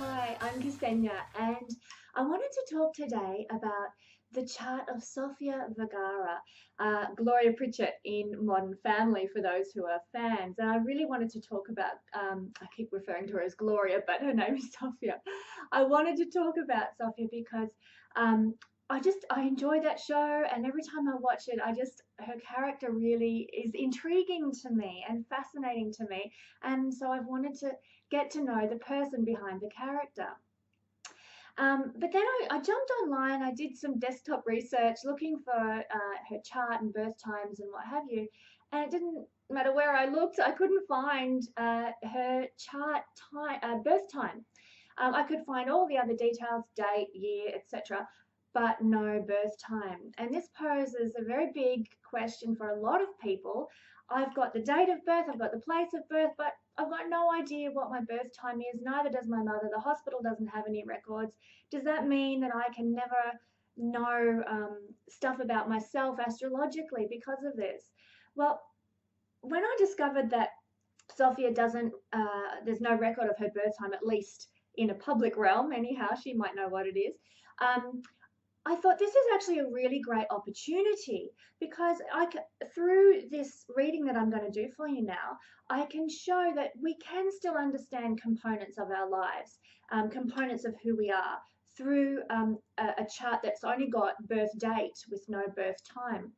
Hi, I'm Kesenya, and I wanted to talk today about the chart of Sofia Vergara, Gloria Pritchett in Modern Family, for those who are fans. And I really wanted to talk about, I keep referring to her as Gloria, but her name is Sofia. I wanted to talk about Sofia because um, I enjoy that show, and every time I watch it, her character really is intriguing to me and fascinating to me. And so I've wanted to get to know the person behind the character. But then I jumped online, I did some desktop research looking for her chart and birth times and what have you, and it didn't matter where I looked, I couldn't find her chart time, birth time. I could find all the other details, date, year, etc., but no birth time. And this poses a very big question for a lot of people. I've got the date of birth, I've got the place of birth, but I've got no idea what my birth time is. Neither does my mother. The hospital doesn't have any records. Does that mean that I can never know stuff about myself astrologically because of this? Well, when I discovered that Sophia doesn't, there's no record of her birth time, at least in a public realm, anyhow, she might know what it is. Um, I thought this is actually a really great opportunity because through this reading that I'm going to do for you now, I can show that we can still understand components of our lives, components of who we are through a chart that's only got birth date with no birth time.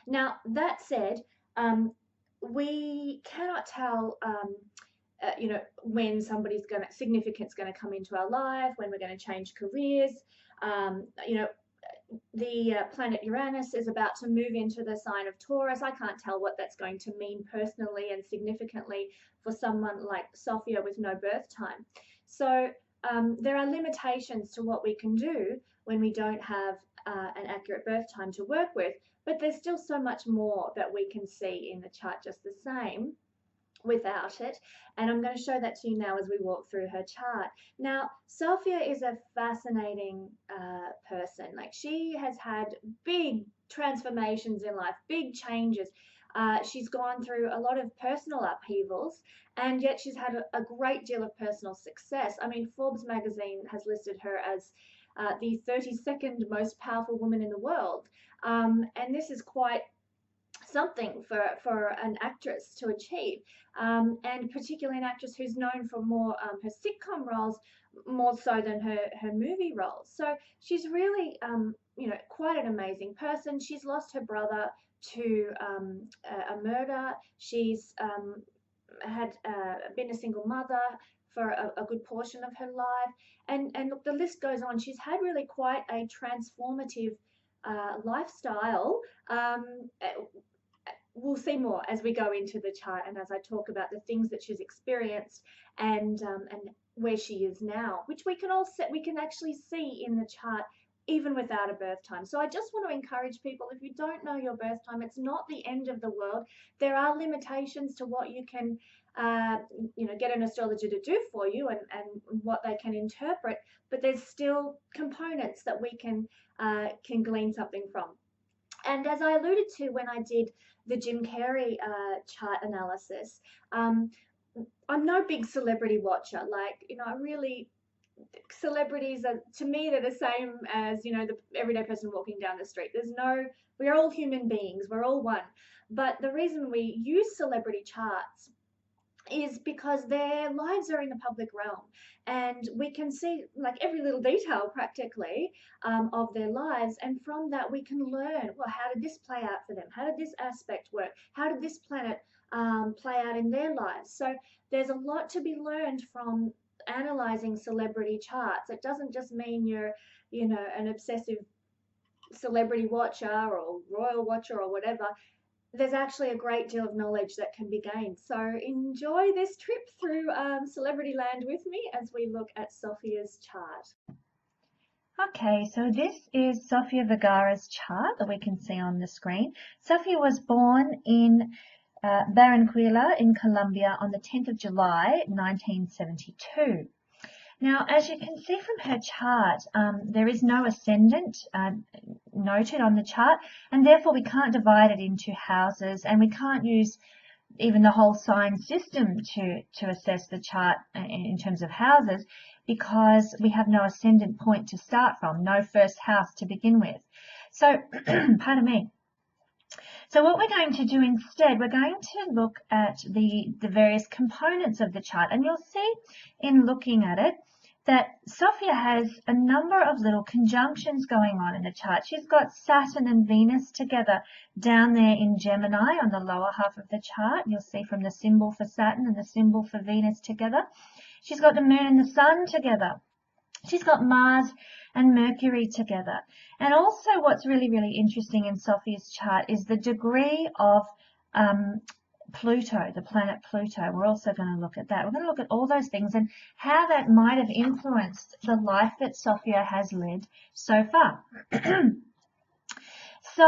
Now, that said, we cannot tell when significance going to come into our life, when we're going to change careers. The planet Uranus is about to move into the sign of Taurus. I can't tell what that's going to mean personally and significantly for someone like Sophia with no birth time. So there are limitations to what we can do when we don't have an accurate birth time to work with, but there's still so much more that we can see in the chart just the same without it, and I'm going to show that to you now as we walk through her chart. Now, Sophia is a fascinating person. Like, she has had big transformations in life, big changes. She's gone through a lot of personal upheavals, and yet she's had a great deal of personal success. I mean, Forbes magazine has listed her as the 32nd most powerful woman in the world, and this is quite something for an actress to achieve, and particularly an actress who's known for more her sitcom roles more so than her movie roles. So she's really quite an amazing person. She's lost her brother to a murder. She's had been a single mother for a good portion of her life, and look, the list goes on. She's had really quite a transformative lifestyle. We'll see more as we go into the chart and as I talk about the things that she's experienced and where she is now, which we can actually see in the chart even without a birth time. So I just want to encourage people, if you don't know your birth time, it's not the end of the world. There are limitations to what you can get an astrologer to do for you and what they can interpret, but there's still components that we can glean something from. And as I alluded to when I did the Jim Carrey chart analysis, I'm no big celebrity watcher. Like, I really, celebrities are, to me, they're the same as, the everyday person walking down the street. We're all human beings, we're all one. But the reason we use celebrity charts is because their lives are in the public realm, and we can see like every little detail practically of their lives, and from that we can learn, well, how did this play out for them, how did this aspect work, how did this planet play out in their lives. So there's a lot to be learned from analyzing celebrity charts. It doesn't just mean you're an obsessive celebrity watcher or royal watcher or whatever. There's actually a great deal of knowledge that can be gained. So enjoy this trip through celebrity land with me as we look at Sophia's chart. Okay, so this is Sofia Vergara's chart that we can see on the screen. Sofia was born in Barranquilla in Colombia on the 10th of July, 1972. Now, as you can see from her chart, there is no ascendant noted on the chart, and therefore we can't divide it into houses, and we can't use even the whole sign system to assess the chart in terms of houses. because we have no ascendant point to start from, no first house to begin with. So, pardon me. So what we're going to do instead, we're going to look at the various components of the chart, and you'll see in looking at it that Sofia has a number of little conjunctions going on in the chart. She's got Saturn and Venus together down there in Gemini on the lower half of the chart. You'll see from the symbol for Saturn and the symbol for Venus together. She's got the Moon and the Sun together. She's got Mars and Mercury together. And also what's really, really interesting in Sofia's chart is the degree of Pluto, the planet Pluto. We're also going to look at that. We're going to look at all those things and how that might have influenced the life that Sofia has led so far. So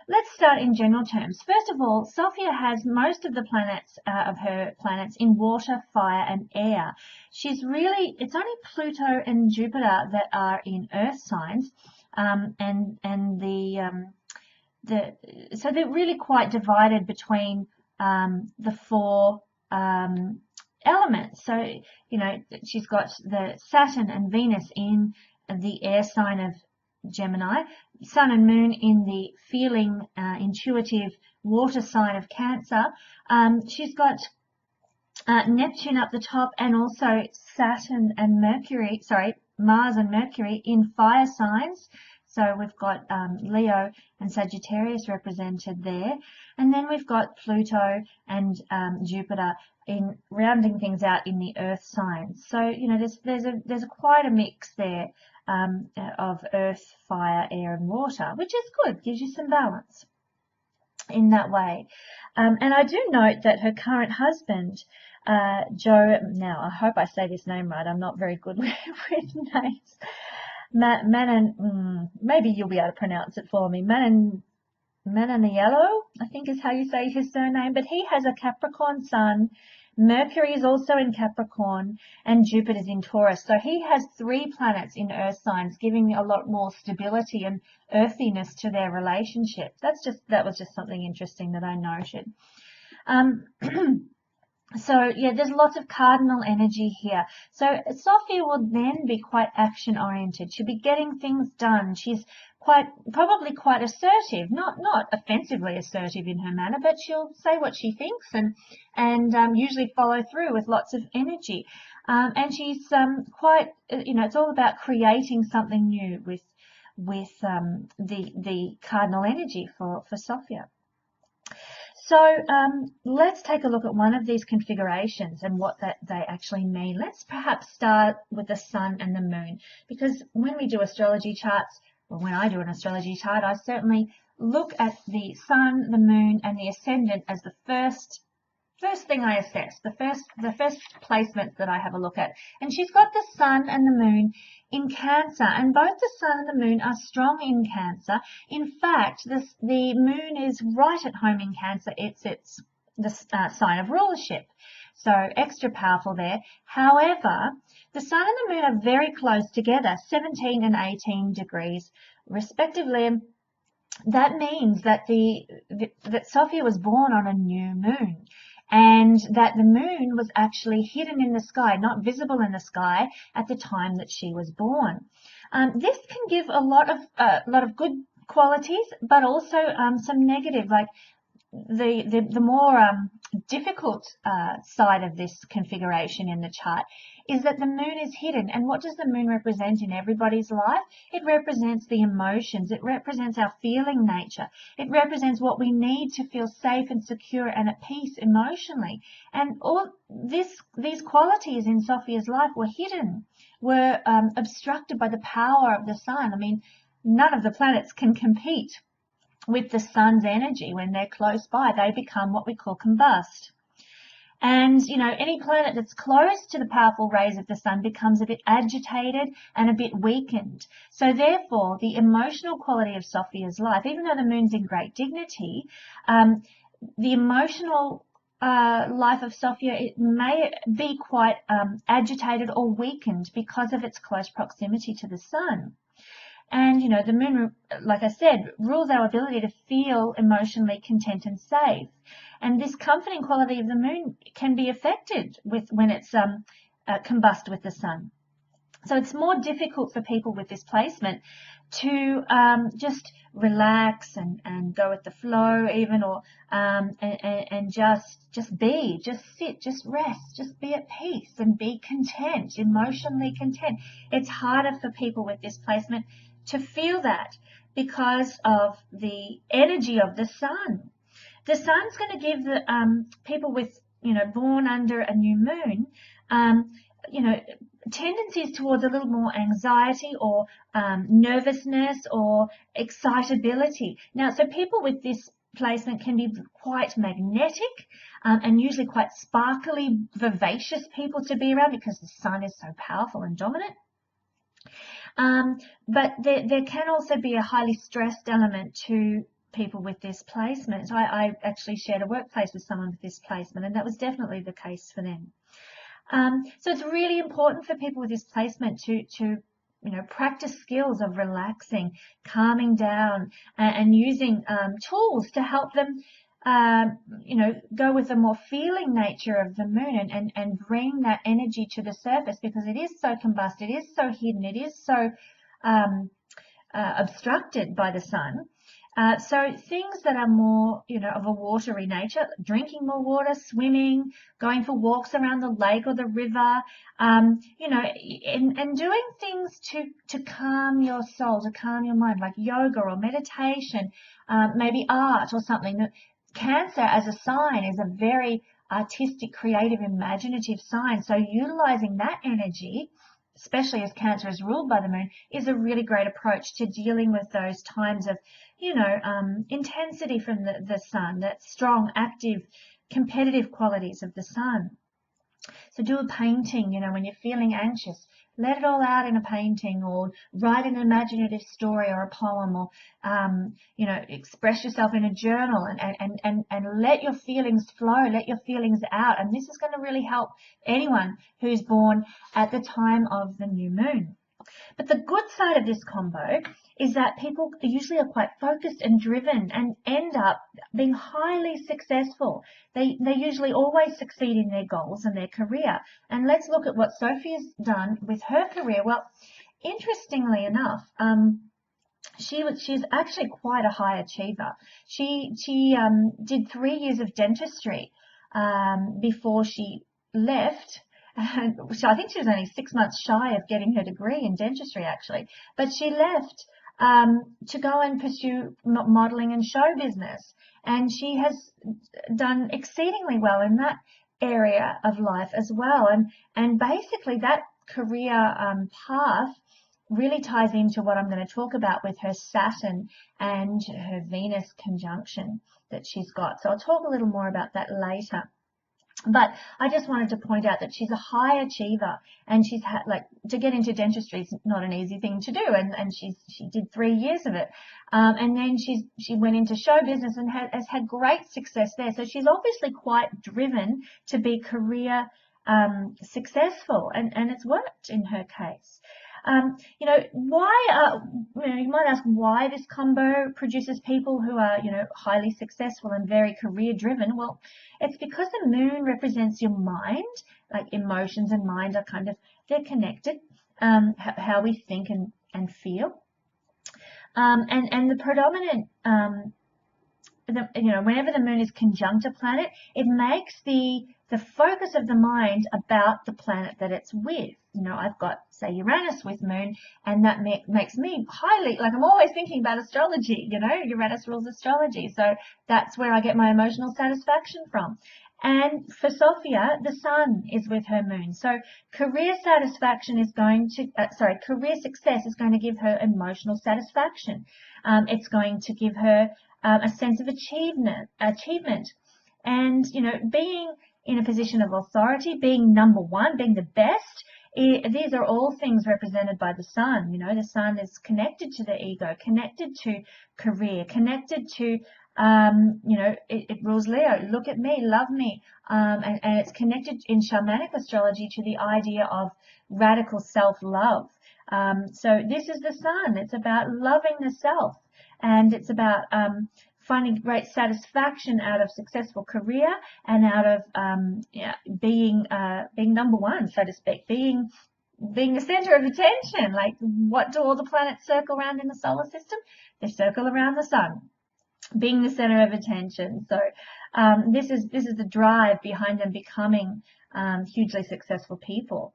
let's start in general terms. First of all, Sofia has most of the planets of her planets in water, fire, and air. It's only Pluto and Jupiter that are in earth signs, so they're really quite divided between the four elements. So, you know, she's got the Saturn and Venus in the air sign of Gemini, Sun and Moon in the feeling, intuitive water sign of Cancer. She's got Neptune up the top, and also Mars and Mercury in fire signs. So we've got Leo and Sagittarius represented there. And then we've got Pluto and Jupiter in rounding things out in the earth signs. So, you know, there's quite a mix there of earth, fire, air and water, which is good, gives you some balance in that way. And I do note that her current husband, Joe, now I hope I say this name right, I'm not very good with names, maybe you'll be able to pronounce it for me, Mananiello, I think is how you say his surname, but he has a Capricorn sun. Mercury is also in Capricorn and Jupiter's in Taurus. So he has 3 planets in earth signs, giving a lot more stability and earthiness to their relationship. That was just something interesting that I noted. So yeah, there's lots of cardinal energy here. So Sofia will then be quite action oriented. She'll be getting things done. She's probably quite assertive, not offensively assertive in her manner, but she'll say what she thinks and usually follow through with lots of energy. And she's quite, you know, it's all about creating something new with the cardinal energy for Sofia. So let's take a look at one of these configurations and what they actually mean. Let's perhaps start with the sun and the moon, because when we do astrology charts, or when I do an astrology chart, I certainly look at the sun, the moon and the ascendant as the first thing I assess, the first placements that I have a look at. And she's got the sun and the moon in Cancer, and both the sun and the moon are strong in Cancer. In fact, the moon is right at home in Cancer. It's the sign of rulership, so extra powerful there. However, the sun and the moon are very close together, 17 and 18 degrees respectively. That means that that Sofia was born on a new moon, and that the moon was actually hidden in the sky, not visible in the sky at the time that she was born. This can give a lot of good qualities, but also some negative, like the more difficult side of this configuration in the chart is that the moon is hidden. And what does the moon represent in everybody's life? It represents the emotions. It represents our feeling nature. It represents what we need to feel safe and secure and at peace emotionally. And all these qualities in Sofia's life were hidden, were obstructed by the power of the sun. I mean, none of the planets can compete with the sun's energy. When they're close by, they become what we call combust. And, you know, any planet that's close to the powerful rays of the sun becomes a bit agitated and a bit weakened. So therefore, the emotional quality of Sofia's life, even though the moon's in great dignity, the emotional life of Sofia, it may be quite agitated or weakened because of its close proximity to the sun. And, you know, the moon, like I said, rules our ability to feel emotionally content and safe. And this comforting quality of the moon can be affected when it's combust with the sun. So it's more difficult for people with this placement to just relax and go with the flow even, or and just be, just sit, just rest, just be at peace and be content, emotionally content. It's harder for people with this placement to feel that because of the energy of the sun. The sun's going to give the people with, born under a new moon, you know, tendencies towards a little more anxiety or nervousness or excitability. Now, so people with this placement can be quite magnetic and usually quite sparkly, vivacious people to be around because the sun is so powerful and dominant. But there can also be a highly stressed element to people with this placement. So I actually shared a workplace with someone with this placement, and that was definitely the case for them. So it's really important for people with this placement to practice skills of relaxing, calming down, and using tools to help them, go with the more feeling nature of the moon and bring that energy to the surface, because it is so combust, it is so hidden, it is so obstructed by the sun. So things that are more, of a watery nature, drinking more water, swimming, going for walks around the lake or the river, and doing things to calm your soul, to calm your mind, like yoga or meditation, maybe art or something. Cancer as a sign is a very artistic, creative, imaginative sign. So utilizing that energy, especially as Cancer is ruled by the moon, is a really great approach to dealing with those times of, intensity from the sun, that strong, active, competitive qualities of the sun. So do a painting, when you're feeling anxious, let it all out in a painting, or write an imaginative story or a poem, or, express yourself in a journal and let your feelings flow, let your feelings out. And this is going to really help anyone who's born at the time of the new moon. But the good side of this combo is that people usually are quite focused and driven and end up being highly successful. They usually always succeed in their goals and their career. And let's look at what Sophia's done with her career. Well, interestingly enough, she's actually quite a high achiever. She did 3 years of dentistry before she left. So I think she was only 6 months shy of getting her degree in dentistry, actually. But she left to go and pursue modeling and show business. And she has done exceedingly well in that area of life as well. And basically that career path really ties into what I'm going to talk about with her Saturn and her Venus conjunction that she's got. So I'll talk a little more about that later. But I just wanted to point out that she's a high achiever, and she's had, to get into dentistry is not an easy thing to do, and she did 3 years of it, and then she went into show business and has had great success there. So she's obviously quite driven to be career successful, and it's worked in her case. Why, you might ask why this combo produces people who are, highly successful and very career driven. Well, it's because the moon represents your mind, like emotions and mind are they're connected, how we think and feel. And the predominant, whenever the moon is conjunct a planet, it makes the focus of the mind about the planet that it's with. I've got, say, Uranus with moon, and that makes me highly, I'm always thinking about astrology. Uranus rules astrology. So that's where I get my emotional satisfaction from. And for Sofia, the sun is with her moon. So career satisfaction is going to, career success is going to give her emotional satisfaction. It's going to give her a sense of achievement. And, being in a position of authority, being number one, being the best, these are all things represented by the sun. The sun is connected to the ego, connected to career, connected to, it rules Leo. Look at me, love me. And it's connected in shamanic astrology to the idea of radical self-love. So this is the sun. It's about loving the self, and it's about finding great satisfaction out of successful career and out of being number one, so to speak, being being the center of attention. Like, what do all the planets circle around in the solar system? They circle around the sun, being the center of attention. So this is the drive behind them becoming hugely successful people.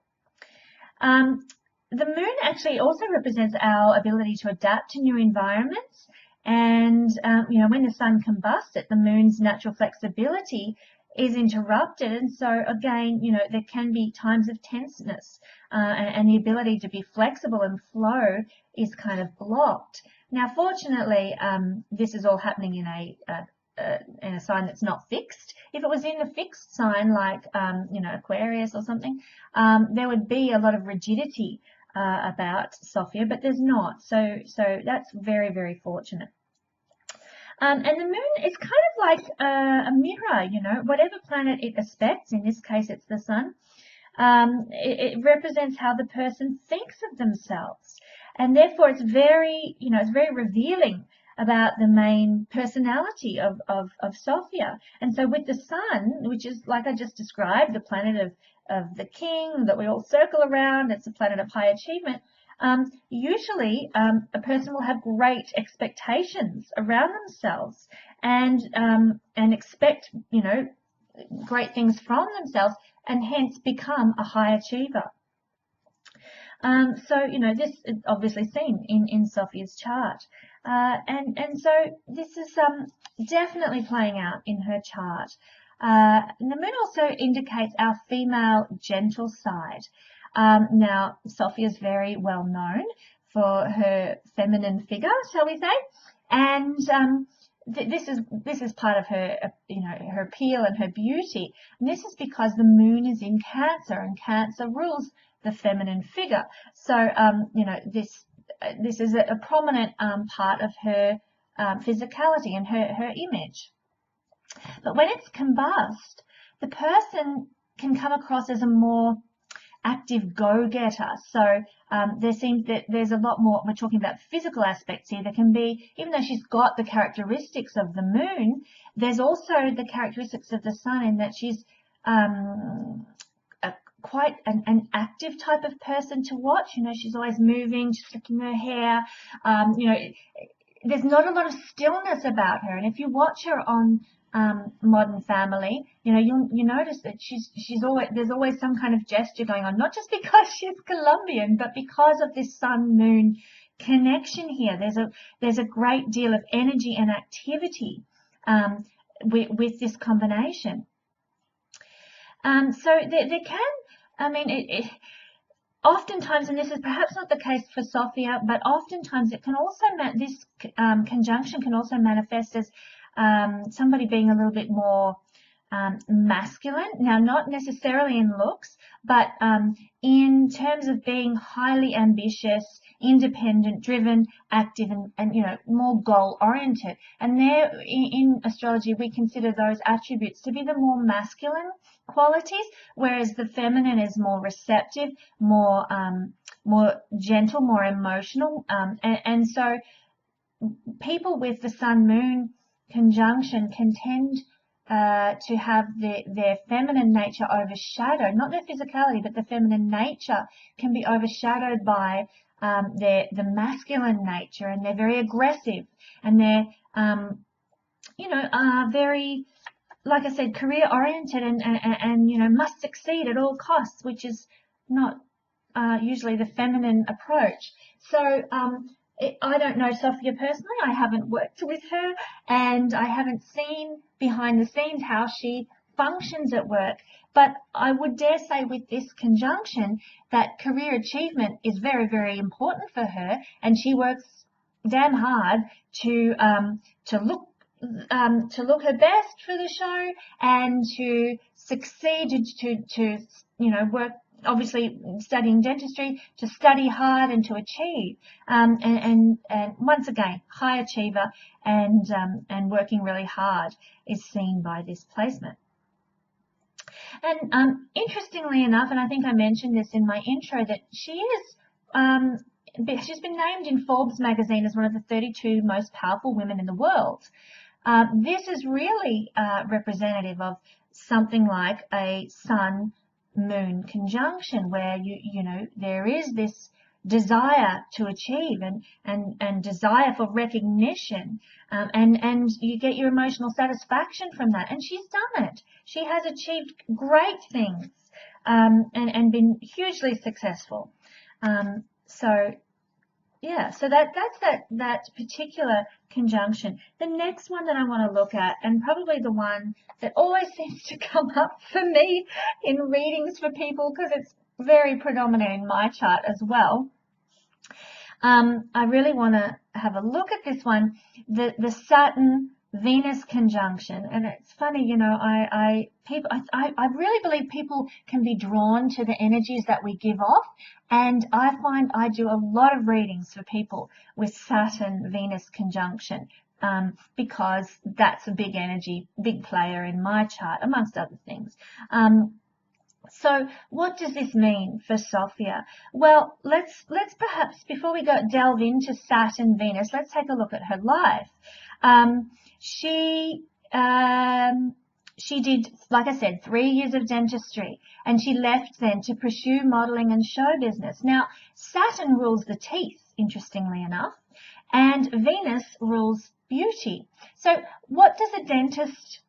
The moon actually also represents our ability to adapt to new environments. And, when the sun combusts it, the moon's natural flexibility is interrupted. And so, again, there can be times of tenseness, and the ability to be flexible and flow is kind of blocked. Now, fortunately, this is all happening in a sign that's not fixed. If it was in a fixed sign like, Aquarius or something, there would be a lot of rigidity about Sophia, but there's not. So that's very, very fortunate. And the moon is kind of like a mirror, whatever planet it aspects, in this case it's the sun, it represents how the person thinks of themselves. And therefore it's very, it's very revealing about the main personality of Sophia. And so with the sun, which is, like I just described, the planet of the king that we all circle around, it's a planet of high achievement, usually a person will have great expectations around themselves and expect, great things from themselves, and hence become a high achiever. This is obviously seen in Sophia's chart. And so this is definitely playing out in her chart. And the moon also indicates our female gentle side. Now, Sophia is very well known for her feminine figure, shall we say, and this is part of her, her appeal and her beauty. And this is because the moon is in Cancer, and Cancer rules the feminine figure. So, this is a prominent part of her physicality and her image. But when it's combust, the person can come across as a more active go-getter. So there seems that there's a lot more, we're talking about physical aspects here. There can be, even though she's got the characteristics of the moon, there's also the characteristics of the sun, in that she's quite an active type of person to watch. She's always moving, just flicking her hair. There's not a lot of stillness about her. And if you watch her on Modern Family, you notice that there's always some kind of gesture going on, not just because she's Colombian, but because of this sun-moon connection here. There's a great deal of energy and activity with this combination. So there can, oftentimes, and this is perhaps not the case for Sophia, but oftentimes it can also, this conjunction can also manifest as somebody being a little bit more masculine. Now, not necessarily in looks, but in terms of being highly ambitious, independent, driven, active, and more goal-oriented. And there, in astrology, we consider those attributes to be the more masculine qualities, whereas the feminine is more receptive, more gentle, more emotional. And so people with the sun-moon conjunction can tend to have their feminine nature overshadowed, not their physicality, but the feminine nature can be overshadowed by the masculine nature, and they're very aggressive, and they're very, like I said, career oriented, and must succeed at all costs, which is not usually the feminine approach. So I don't know Sophia personally. I haven't worked with her, and I haven't seen behind the scenes how she functions at work. But I would dare say with this conjunction that career achievement is very, very important for her, and she works damn hard to look her best for the show, and to succeed, to work, obviously studying dentistry, to study hard and to achieve, and once again, high achiever, and working really hard is seen by this placement. And interestingly enough, and I think I mentioned this in my intro, that she's been named in Forbes magazine as one of the 32 most powerful women in the world. This is really representative of something like a sun moon conjunction where you know there is this desire to achieve and desire for recognition, and you get your emotional satisfaction from that, and she's done it. She has achieved great things, and been hugely successful. So yeah, so that's that particular conjunction. The next one that I want to look at, and probably the one that always seems to come up for me in readings for people because it's very predominant in my chart as well. I really want to have a look at this one, the Saturn Venus conjunction. And it's funny, you know, I really believe people can be drawn to the energies that we give off, and I find I do a lot of readings for people with Saturn Venus conjunction, because that's a big energy, big player in my chart, amongst other things. So what does this mean for Sofia? Well, let's perhaps, before we delve into Saturn, Venus, let's take a look at her life. She did, like I said, 3 years of dentistry, and she left then to pursue modeling and show business. Now, Saturn rules the teeth, interestingly enough, and Venus rules beauty. So what does a dentist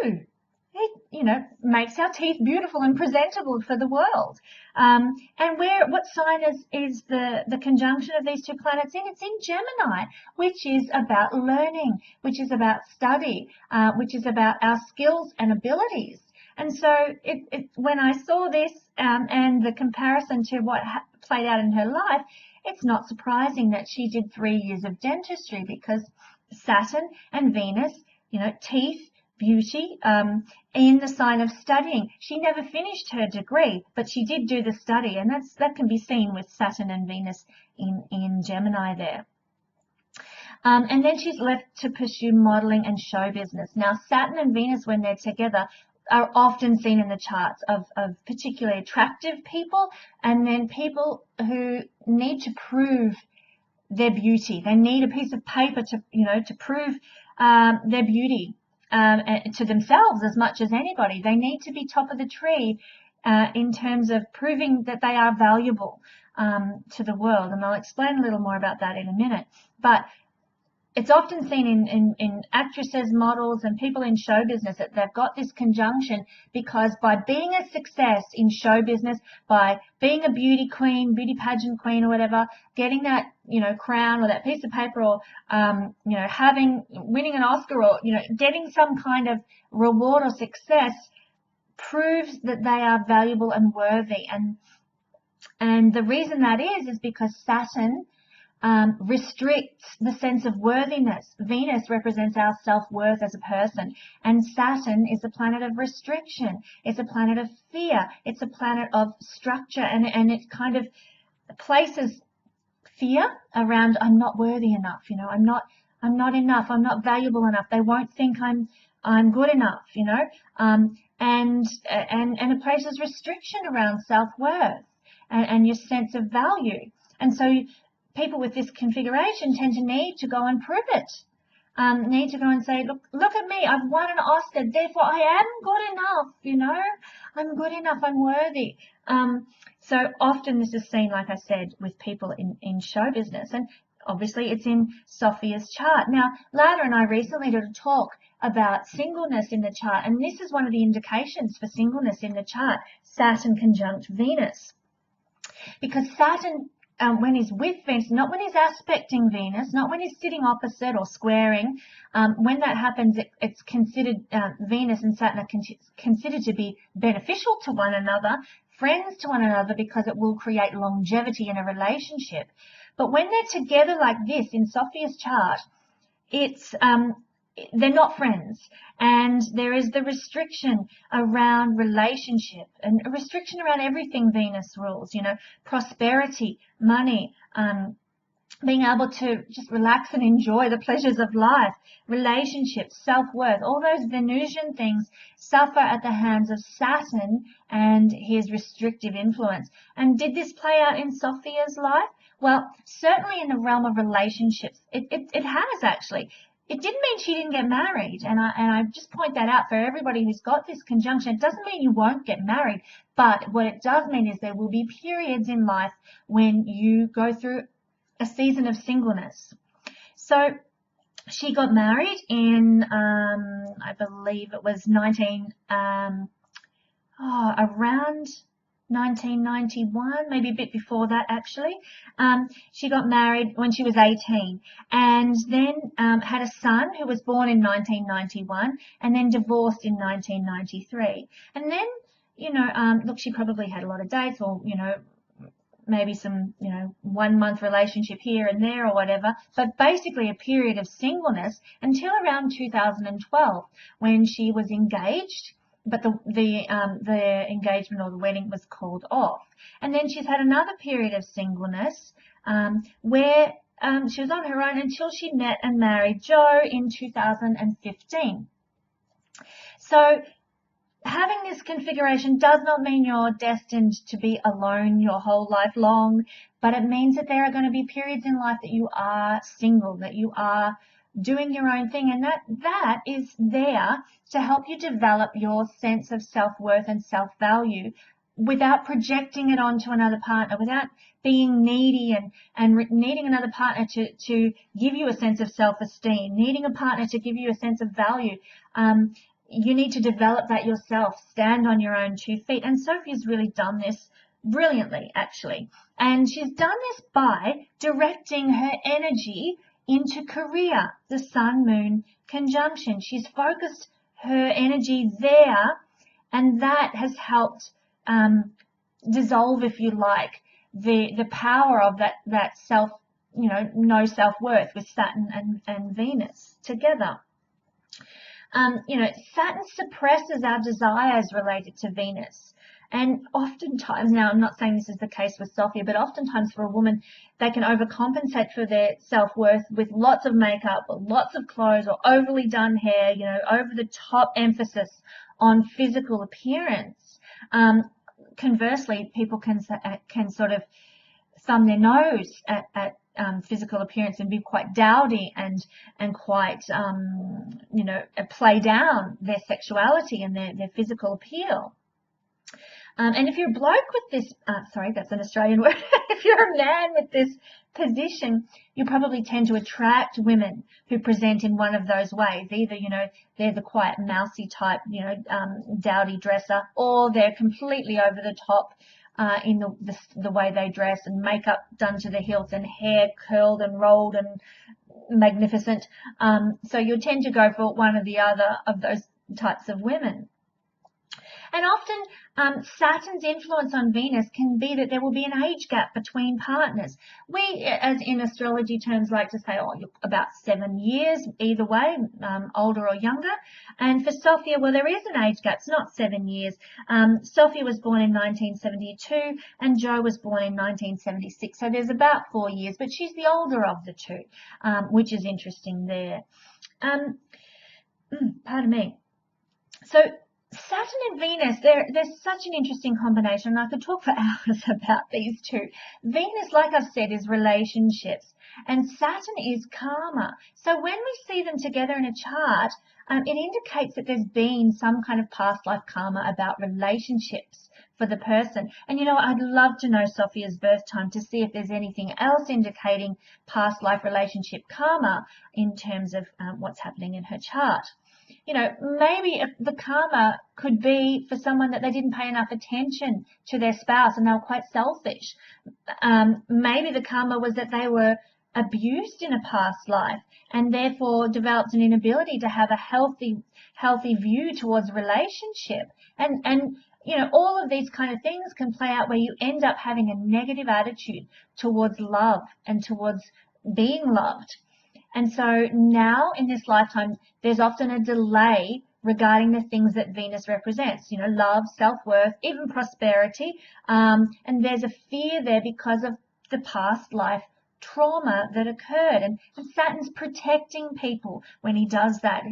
do? It, you know, makes our teeth beautiful and presentable for the world. And what sign is the conjunction of these two planets in? It's in Gemini, which is about learning, which is about study, which is about our skills and abilities. And so when I saw this, and the comparison to what played out in her life, it's not surprising that she did 3 years of dentistry, because Saturn and Venus, you know, teeth, beauty, in the sign of studying. She never finished her degree, but she did do the study, and that can be seen with Saturn and Venus in Gemini there. And then she's left to pursue modeling and show business. Now, Saturn and Venus, when they're together, are often seen in the charts of particularly attractive people, and then people who need to prove their beauty. They need a piece of paper to prove their beauty. To themselves as much as anybody. They need to be top of the tree in terms of proving that they are valuable to the world. And I'll explain a little more about that in a minute. But it's often seen in actresses, models, and people in show business that they've got this conjunction, because by being a success in show business, by being a beauty queen, beauty pageant queen or whatever, getting that, you know, crown or that piece of paper, or, you know, winning an Oscar, or, you know, getting some kind of reward or success, proves that they are valuable and worthy. And the reason that is because Saturn restricts the sense of worthiness. Venus represents our self-worth as a person, and Saturn is a planet of restriction. It's a planet of fear. It's a planet of structure, and it kind of places fear around, I'm not worthy enough, you know, I'm not enough, I'm not valuable enough, they won't think I'm good enough, you know, and it places restriction around self-worth and your sense of value. And so people with this configuration tend to need to go and prove it, need to go and say, look at me, I've won an Oscar, therefore I am good enough, you know, I'm good enough, I'm worthy. So often this is seen, like I said, with people in show business, and obviously it's in Sofia's chart. Now, Lada and I recently did a talk about singleness in the chart, and this is one of the indications for singleness in the chart, Saturn conjunct Venus. Because Saturn, when he's with Venus, not when he's aspecting Venus, not when he's sitting opposite or squaring, when that happens, it's considered, Venus and Saturn are considered to be beneficial to one another, friends to one another, because it will create longevity in a relationship. But when they're together like this in Sofia's chart, it's they're not friends, and there is the restriction around relationship and a restriction around everything Venus rules, you know, prosperity, money, being able to just relax and enjoy the pleasures of life, relationships, self-worth, all those Venusian things suffer at the hands of Saturn and his restrictive influence. And did this play out in Sofia's life? Well, certainly in the realm of relationships, it has actually. it didn't mean she didn't get married. And I just point that out for everybody who's got this conjunction. It doesn't mean you won't get married, but what it does mean is there will be periods in life when you go through a season of singleness. So she got married in, I believe it was around 1991, maybe a bit before that actually. She got married when she was 18 and then had a son who was born in 1991 and then divorced in 1993. And then, look, she probably had a lot of dates or, maybe some, 1 month relationship here and there or whatever, but basically a period of singleness until around 2012 when she was engaged, but the engagement or the wedding was called off. And then she's had another period of singleness where she was on her own until she met and married Joe in 2015. So having this configuration does not mean you're destined to be alone your whole life long, but it means that there are going to be periods in life that you are single, that you are doing your own thing, and that is there to help you develop your sense of self-worth and self-value without projecting it onto another partner, without being needy and needing another partner to give you a sense of self-esteem, needing a partner to give you a sense of value. You need to develop that yourself, stand on your own 2 feet. And Sophia's really done this brilliantly, actually. And she's done this by directing her energy into career, the Sun-Moon conjunction. She's focused her energy there, and that has helped dissolve, if you like, the power of that self, no self-worth with Saturn and Venus together. Saturn suppresses our desires related to Venus. And oftentimes, now I'm not saying this is the case with Sofia, but oftentimes for a woman, they can overcompensate for their self-worth with lots of makeup or lots of clothes or overly done hair, over the top emphasis on physical appearance. Conversely, people can sort of thumb their nose at physical appearance and be quite dowdy and quite, play down their sexuality and their physical appeal. And if you're a bloke with this, sorry, that's an Australian word. If you're a man with this position, you probably tend to attract women who present in one of those ways. Either, they're the quiet, mousy type, dowdy dresser, or they're completely over the top in the way they dress, and makeup done to the hilt and hair curled and rolled and magnificent. So you'll tend to go for one or the other of those types of women. And often Saturn's influence on Venus can be that there will be an age gap between partners. We, as in astrology terms, like to say, about 7 years either way, older or younger. And for Sofia, well, there is an age gap. It's not 7 years. Sofia was born in 1972 and Joe was born in 1976. So there's about 4 years, but she's the older of the two, which is interesting there. Pardon me. So Saturn and Venus, there's such an interesting combination. I could talk for hours about these two. Venus, like I've said, is relationships, and Saturn is karma. So when we see them together in a chart, it indicates that there's been some kind of past life karma about relationships for the person. And I'd love to know Sofia's birth time to see if there's anything else indicating past life relationship karma in terms of what's happening in her chart. Maybe the karma could be for someone that they didn't pay enough attention to their spouse and they were quite selfish. Maybe the karma was that they were abused in a past life and therefore developed an inability to have a healthy view towards relationship. And all of these kind of things can play out where you end up having a negative attitude towards love and towards being loved. And so now in this lifetime, there's often a delay regarding the things that Venus represents, love, self-worth, even prosperity. And there's a fear there because of the past life trauma that occurred. And Saturn's protecting people when he does that.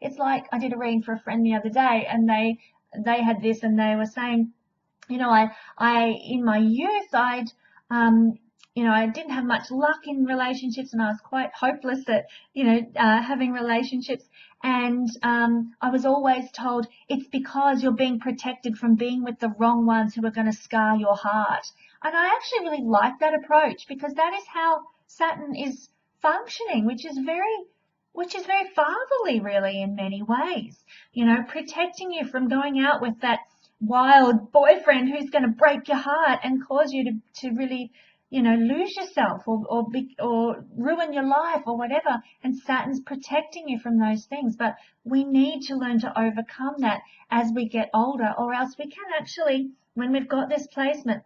It's like, I did a reading for a friend the other day, and they had this, and they were saying, I in my youth, I didn't have much luck in relationships, and I was quite hopeless at, having relationships. And I was always told it's because you're being protected from being with the wrong ones who are going to scar your heart. And I actually really like that approach, because that is how Saturn is functioning, which is very fatherly, really, in many ways. Protecting you from going out with that wild boyfriend who's going to break your heart and cause you to really, lose yourself, or ruin your life or whatever. And Saturn's protecting you from those things. But we need to learn to overcome that as we get older, or else we can actually, when we've got this placement,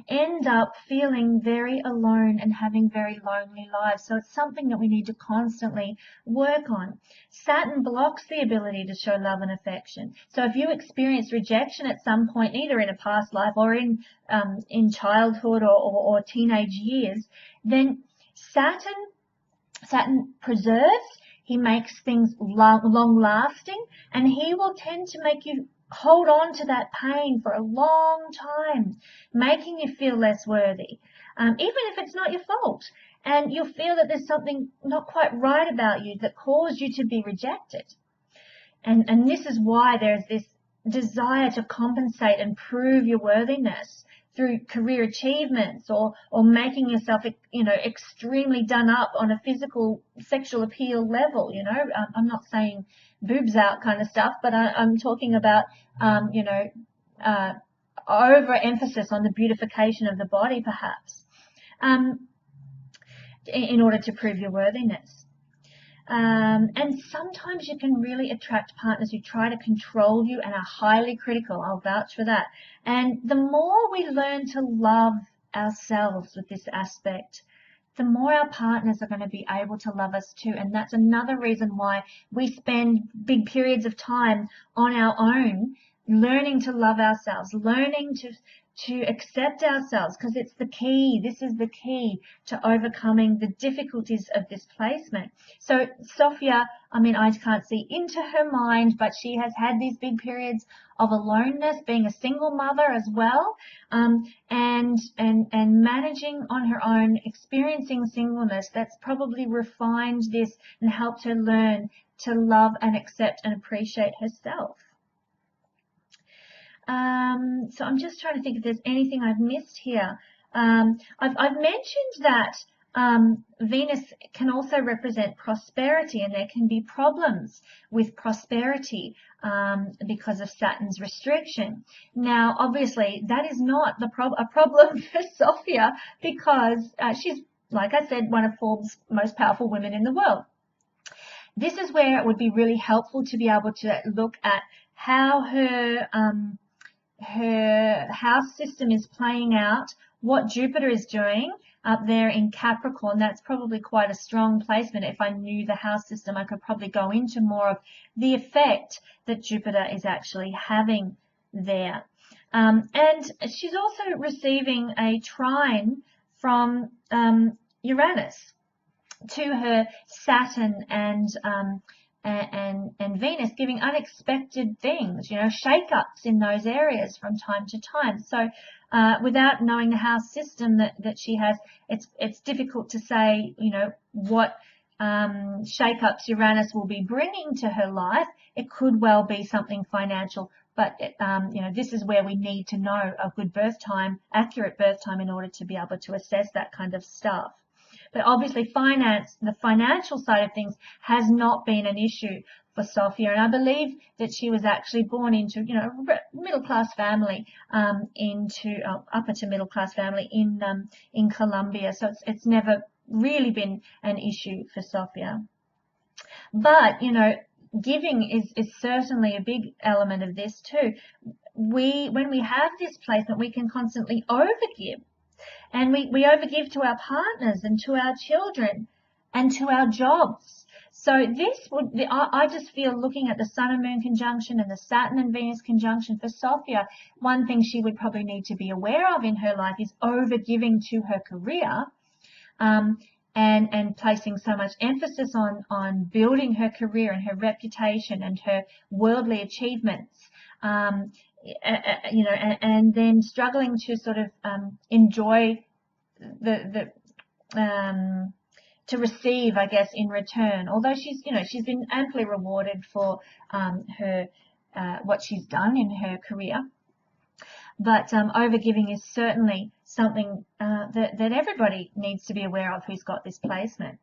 end up feeling very alone and having very lonely lives. So it's something that we need to constantly work on. Saturn blocks the ability to show love and affection. So if you experience rejection at some point, either in a past life or in childhood or teenage years, then Saturn preserves. He makes things long lasting, and he will tend to make you hold on to that pain for a long time, making you feel less worthy, even if it's not your fault. And you'll feel that there's something not quite right about you that caused you to be rejected. And this is why there's this desire to compensate and prove your worthiness through career achievements, or making yourself, extremely done up on a physical sexual appeal level. I'm not saying boobs out kind of stuff, but I'm talking about, overemphasis on the beautification of the body, perhaps, in order to prove your worthiness. And sometimes you can really attract partners who try to control you and are highly critical. I'll vouch for that. And the more we learn to love ourselves with this aspect, the more our partners are going to be able to love us too. And that's another reason why we spend big periods of time on our own, learning to love ourselves, learning to accept ourselves, because it's the key. This is the key to overcoming the difficulties of this placement. So Sofia, I can't see into her mind, but she has had these big periods of aloneness, being a single mother as well, and managing on her own, experiencing singleness. That's probably refined this and helped her learn to love and accept and appreciate herself. So I'm just trying to think if there's anything I've missed here. I've mentioned that Venus can also represent prosperity, and there can be problems with prosperity because of Saturn's restriction. Now, obviously, that is not a problem for Sofia, because she's, like I said, one of Forbes' most powerful women in the world. This is where it would be really helpful to be able to look at how her house system is playing out, what Jupiter is doing up there in Capricorn. That's probably quite a strong placement. If I knew the house system, I could probably go into more of the effect that Jupiter is actually having there. And she's also receiving a trine from Uranus to her Saturn and Venus, giving unexpected things, shake-ups in those areas from time to time. So without knowing the house system that she has, it's difficult to say, what shake-ups Uranus will be bringing to her life. It could well be something financial, but this is where we need to know a good birth time, accurate birth time, in order to be able to assess that kind of stuff. But obviously the financial side of things has not been an issue for Sofia. And I believe that she was actually born into, middle-class family, upper to middle-class family in Colombia. So it's never really been an issue for Sofia. But, giving is certainly a big element of this too. When we have this placement, we can constantly overgive. And we overgive to our partners and to our children and to our jobs. So I just feel, looking at the Sun and Moon conjunction and the Saturn and Venus conjunction for Sofia, one thing she would probably need to be aware of in her life is overgiving to her career, and placing so much emphasis on building her career and her reputation and her worldly achievements. And then struggling to sort of enjoy to receive, I guess, in return. Although she's been amply rewarded for her what she's done in her career. But overgiving is certainly something that everybody needs to be aware of who's got this placement.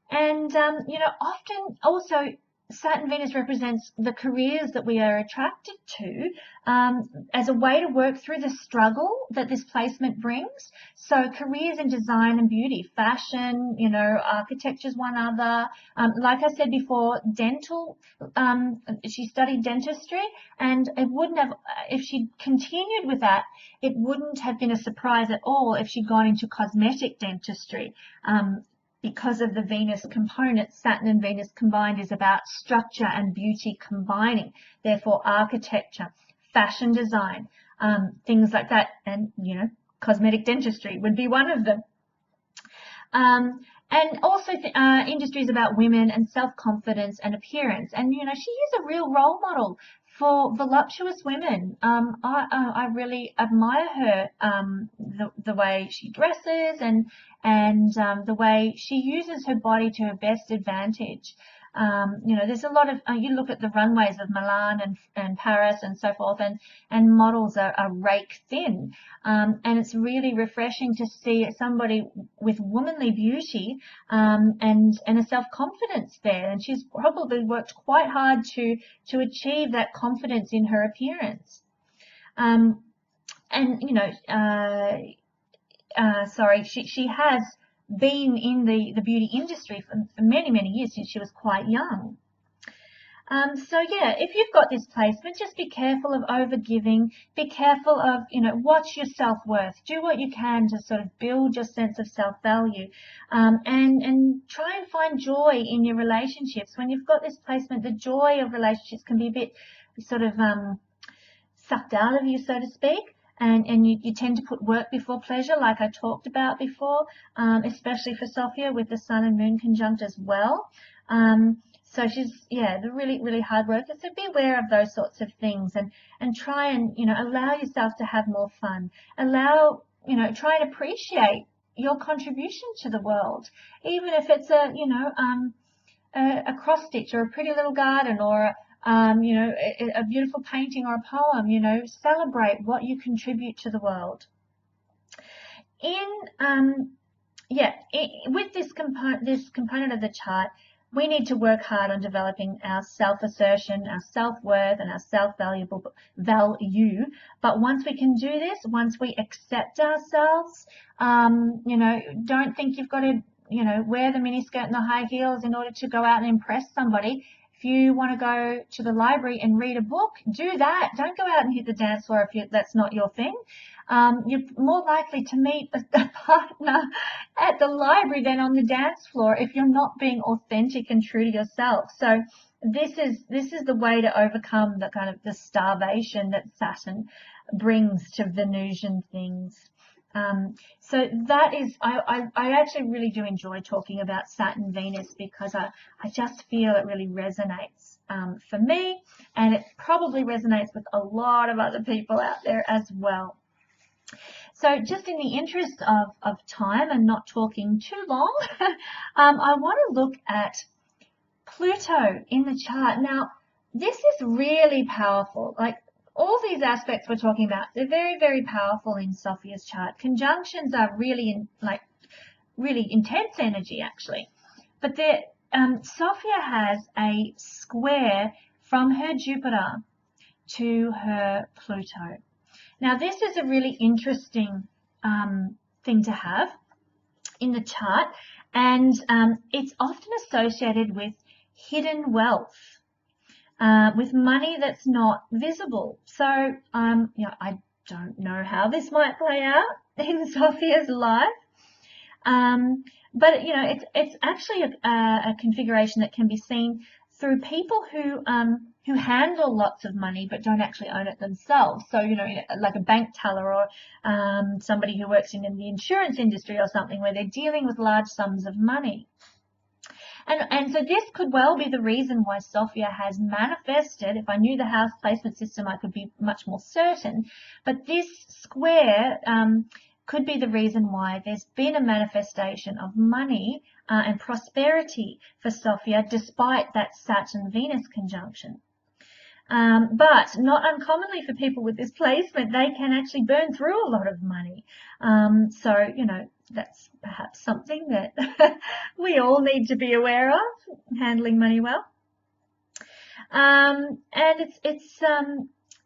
And, often also Saturn Venus represents the careers that we are attracted to as a way to work through the struggle that this placement brings. So careers in design and beauty, fashion, architecture is one other. Like I said before, dental, she studied dentistry, and it wouldn't have, if she'd continued with that, it wouldn't have been a surprise at all if she'd gone into cosmetic dentistry. Because of the Venus component, Saturn and Venus combined is about structure and beauty combining. Therefore, architecture, fashion design, things like that, and, cosmetic dentistry would be one of them. And also industries about women and self-confidence and appearance. And, she is a real role model for voluptuous women. I really admire her, the way she dresses and the way she uses her body to her best advantage. There's a lot of, you look at the runways of Milan and Paris and so forth, and models are rake thin. And it's really refreshing to see somebody with womanly beauty and a self-confidence there. And she's probably worked quite hard to achieve that confidence in her appearance. She has been in the beauty industry for many, many years, since she was quite young. If you've got this placement, just be careful of overgiving. Be careful of, watch your self-worth. Do what you can to sort of build your sense of self-value, and try and find joy in your relationships. When you've got this placement, the joy of relationships can be a bit sort of sucked out of you, so to speak. And you tend to put work before pleasure, like I talked about before, especially for Sofia with the Sun and Moon conjunct as well. So she's, the really, really hard worker. So be aware of those sorts of things and try and, allow yourself to have more fun. Try and appreciate your contribution to the world, even if it's a cross stitch or a pretty little garden or a beautiful painting or a poem. Celebrate what you contribute to the world. With this component of the chart, we need to work hard on developing our self-assertion, our self-worth, and our self-value. But once we can do this, once we accept ourselves, don't think you've got to, wear the miniskirt and the high heels in order to go out and impress somebody. If you want to go to the library and read a book, do that. Don't go out and hit the dance floor if that's not your thing. You're more likely to meet a partner at the library than on the dance floor if you're not being authentic and true to yourself. So this is the way to overcome the kind of the starvation that Saturn brings to Venusian things. So that is, I actually really do enjoy talking about Saturn Venus, because I just feel it really resonates for me, and it probably resonates with a lot of other people out there as well. So just in the interest of time and not talking too long, I want to look at Pluto in the chart. Now, this is really powerful. Like, all these aspects we're talking about, they're very, very powerful in Sofia's chart. Conjunctions are really really intense energy, actually. But Sofia has a square from her Jupiter to her Pluto. Now, this is a really interesting thing to have in the chart, and it's often associated with hidden wealth. With money that's not visible. So, I don't know how this might play out in Sofia's life. But, it's actually a configuration that can be seen through people who handle lots of money but don't actually own it themselves. So, like a bank teller or somebody who works in the insurance industry or something, where they're dealing with large sums of money. And so this could well be the reason why Sofia has manifested. If I knew the house placement system, I could be much more certain. But this square could be the reason why there's been a manifestation of money and prosperity for Sofia despite that Saturn-Venus conjunction. But not uncommonly for people with this placement, they can actually burn through a lot of money. So, that's perhaps something that we all need to be aware of, handling money well. And it's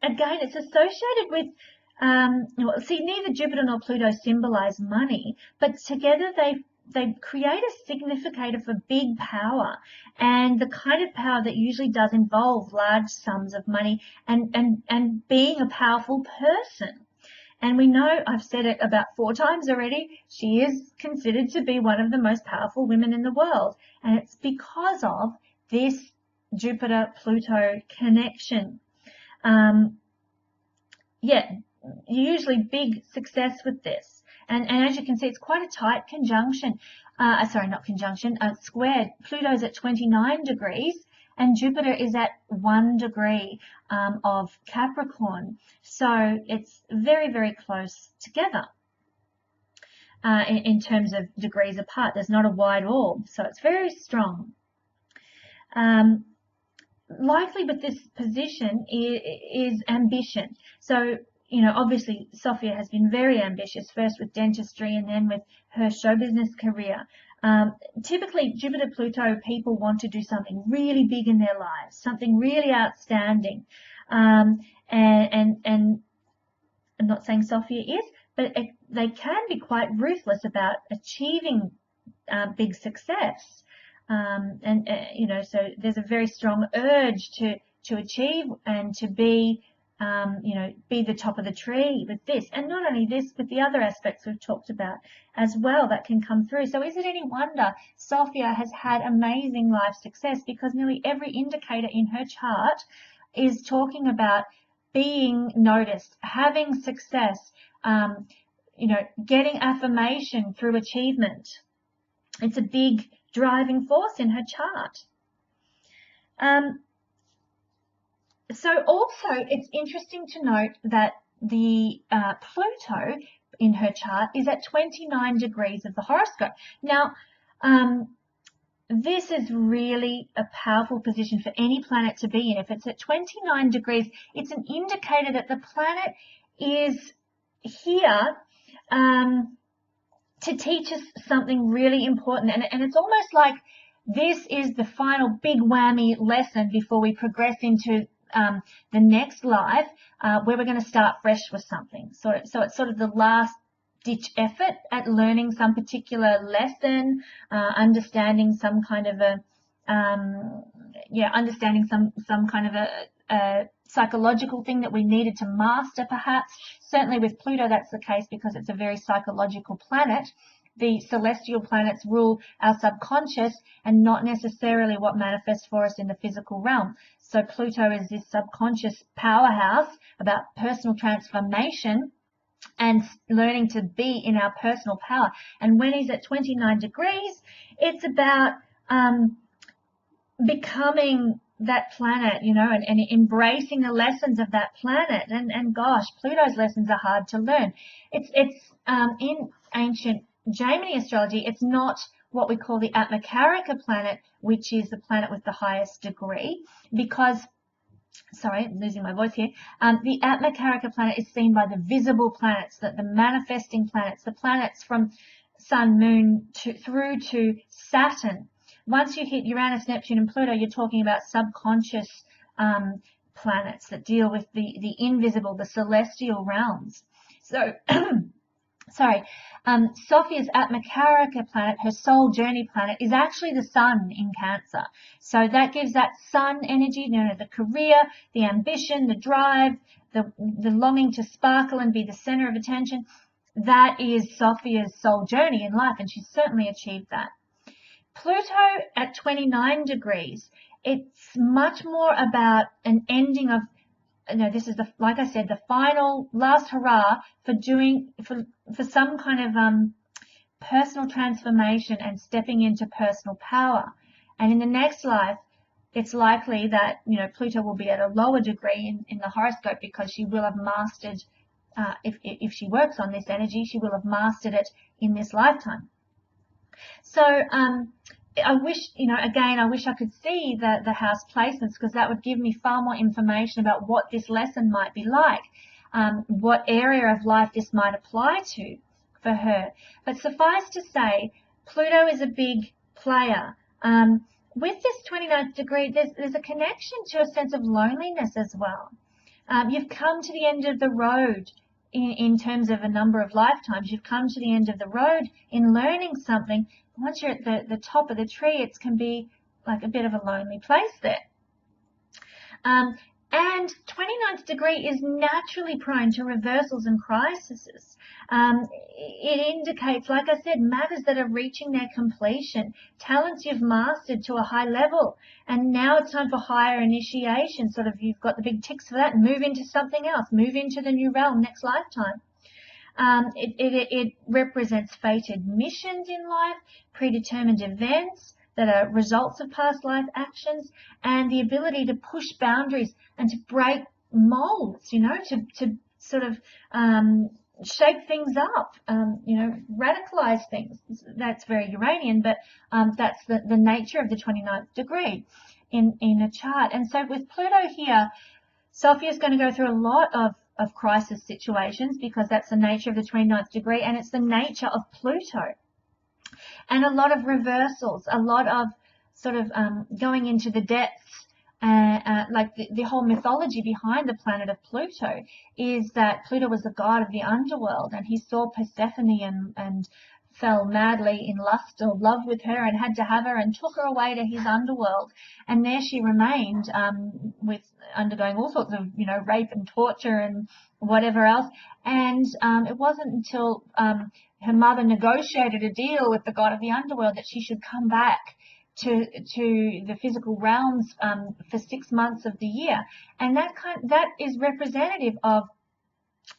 again, it's associated with, neither Jupiter nor Pluto symbolize money, but together they create a significator for big power and the kind of power that usually does involve large sums of money and being a powerful person. And we know, I've said it about 4 times already, she is considered to be one of the most powerful women in the world. And it's because of this Jupiter-Pluto connection. Usually big success with this. And as you can see, it's quite a tight conjunction. Squared. Pluto's at 29 degrees and Jupiter is at 1 degree of Capricorn. So it's very, very close together in terms of degrees apart. There's not a wide orb, so it's very strong. Likely with this position is ambition. So, obviously Sofia has been very ambitious, first with dentistry and then with her show business career. Typically, Jupiter-Pluto people want to do something really big in their lives, something really outstanding. And I'm not saying Sofia is, but they can be quite ruthless about achieving big success. So there's a very strong urge to achieve and to be the top of the tree with this. And not only this, but the other aspects we've talked about as well that can come through. So is it any wonder Sofia has had amazing life success? Because nearly every indicator in her chart is talking about being noticed, having success, getting affirmation through achievement. It's a big driving force in her chart. So also it's interesting to note that the Pluto in her chart is at 29 degrees of the horoscope. Now, this is really a powerful position for any planet to be in. If it's at 29 degrees, it's an indicator that the planet is here to teach us something really important. And it's almost like this is the final big whammy lesson before we progress into the next life where we're going to start fresh with something. So it's sort of the last ditch effort at learning some particular lesson, understanding some kind of a psychological thing that we needed to master perhaps. Certainly with Pluto that's the case because it's a very psychological planet. The celestial planets rule our subconscious and not necessarily what manifests for us in the physical realm. So Pluto is this subconscious powerhouse about personal transformation and learning to be in our personal power. And when he's at 29 degrees, it's about becoming that planet, and embracing the lessons of that planet. And gosh, Pluto's lessons are hard to learn. It's in ancient Gemini astrology, it's not what we call the Atmakarika planet, which is the planet with the highest degree, because, sorry, I'm losing my voice here. The Atmakarika planet is seen by the visible planets, the manifesting planets, the planets from Sun, Moon through to Saturn. Once you hit Uranus, Neptune, and Pluto, you're talking about subconscious planets that deal with the invisible, the celestial realms. So, sorry, Sofia's Atmakarika planet, her soul journey planet, is actually the Sun in Cancer. So that gives that Sun energy, the career, the ambition, the drive, the longing to sparkle and be the center of attention. That is Sofia's soul journey in life, and she's certainly achieved that. Pluto at 29 degrees, it's much more about an ending of, this is like I said, the final last hurrah for some kind of personal transformation and stepping into personal power. And in the next life, it's likely that, Pluto will be at a lower degree in the horoscope because she will have mastered if she works on this energy, she will have mastered it in this lifetime. So I wish, again, I wish I could see the house placements, because that would give me far more information about what this lesson might be like, what area of life this might apply to for her. But suffice to say, Pluto is a big player. With this 29th degree, there's a connection to a sense of loneliness as well. You've come to the end of the road in terms of a number of lifetimes. You've come to the end of the road in learning something. Once you're at the top of the tree, it can be like a bit of a lonely place there. And 29th degree is naturally prone to reversals and crises. It indicates, like I said, matters that are reaching their completion, talents you've mastered to a high level, and now it's time for higher initiation. Sort of, you've got the big ticks for that, and move into something else, move into the new realm next lifetime. It represents fated missions in life, predetermined events that are results of past life actions, and the ability to push boundaries and to break molds, to sort of shake things up, radicalize things. That's very Uranian, but that's the nature of the 29th degree in a chart. And so with Pluto here, Sofia's going to go through a lot of crisis situations, because that's the nature of the 29th degree, and it's the nature of Pluto. And a lot of reversals, a lot of sort of going into the depths. Like the whole mythology behind the planet of Pluto is that Pluto was the god of the underworld, and he saw Persephone and fell madly in lust or love with her and had to have her and took her away to his underworld. And there she remained, with undergoing all sorts of, rape and torture and whatever else. And it wasn't until her mother negotiated a deal with the god of the underworld that she should come back to the physical realms for 6 months of the year. And that is representative of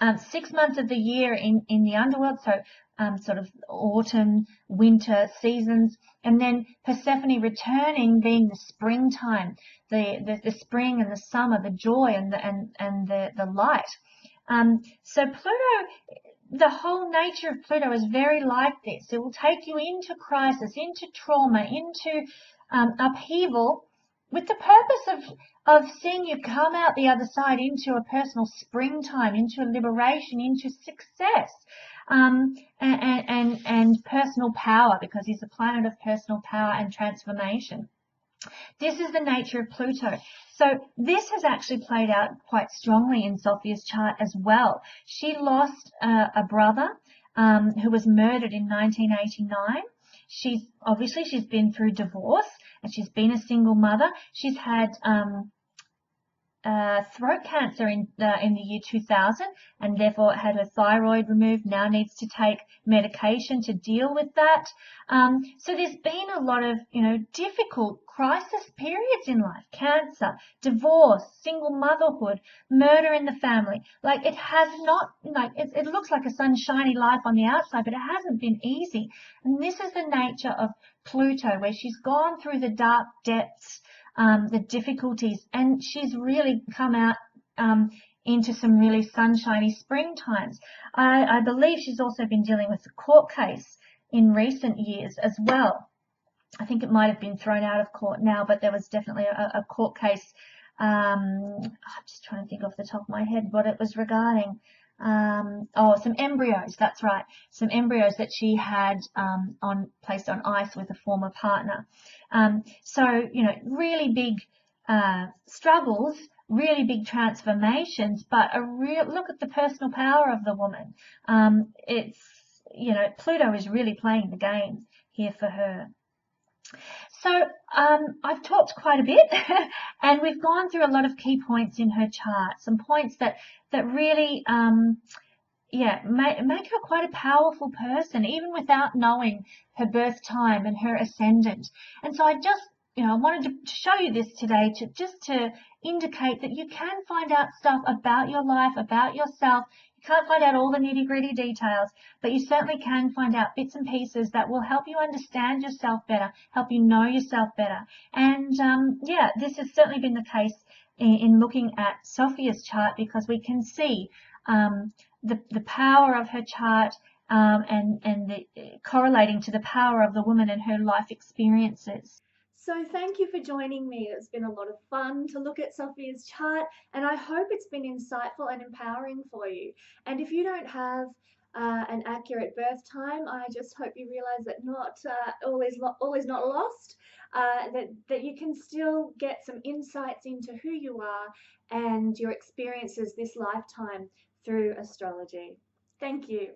6 months of the year in the underworld, so sort of autumn, winter seasons, and then Persephone returning, being the springtime, the spring and the summer, the joy and the light. So Pluto, the whole nature of Pluto is very like this. It will take you into crisis, into trauma, into upheaval, with the purpose of seeing you come out the other side into a personal springtime, into a liberation, into success, and personal power, because he's a planet of personal power and transformation. This is the nature of Pluto. So this has actually played out quite strongly in Sofia's chart as well. She lost a brother who was murdered in 1989. She's been through divorce, and she's been a single mother. She's had throat cancer in the year 2000, and therefore had her thyroid removed, now needs to take medication to deal with that. So there's been a lot of, difficult crisis periods in life: cancer, divorce, single motherhood, murder in the family. Like, it has not, it looks like a sunshiny life on the outside, but it hasn't been easy. And this is the nature of Pluto, where she's gone through the dark depths, the difficulties, and she's really come out into some really sunshiny spring times. I believe she's also been dealing with a court case in recent years as well. I think it might have been thrown out of court now, but there was definitely a court case. I'm just trying to think off the top of my head what it was regarding. Some embryos, that's right. Some embryos that she had placed on ice with a former partner. So, really big struggles, really big transformations, but a real look at the personal power of the woman. Pluto is really playing the game here for her. So I've talked quite a bit and we've gone through a lot of key points in her chart, some points that really make her quite a powerful person, even without knowing her birth time and her ascendant. And so I just, I wanted to show you this today to indicate that you can find out stuff about your life, about yourself. You can't find out all the nitty-gritty details, but you certainly can find out bits and pieces that will help you understand yourself better, help you know yourself better. And this has certainly been the case in looking at Sofia's chart, because we can see the power of her chart, and the, correlating to the power of the woman and her life experiences. So thank you for joining me. It's been a lot of fun to look at Sofia's chart, and I hope it's been insightful and empowering for you. And if you don't have an accurate birth time, I just hope you realize that not all is not lost. That you can still get some insights into who you are and your experiences this lifetime through astrology. Thank you.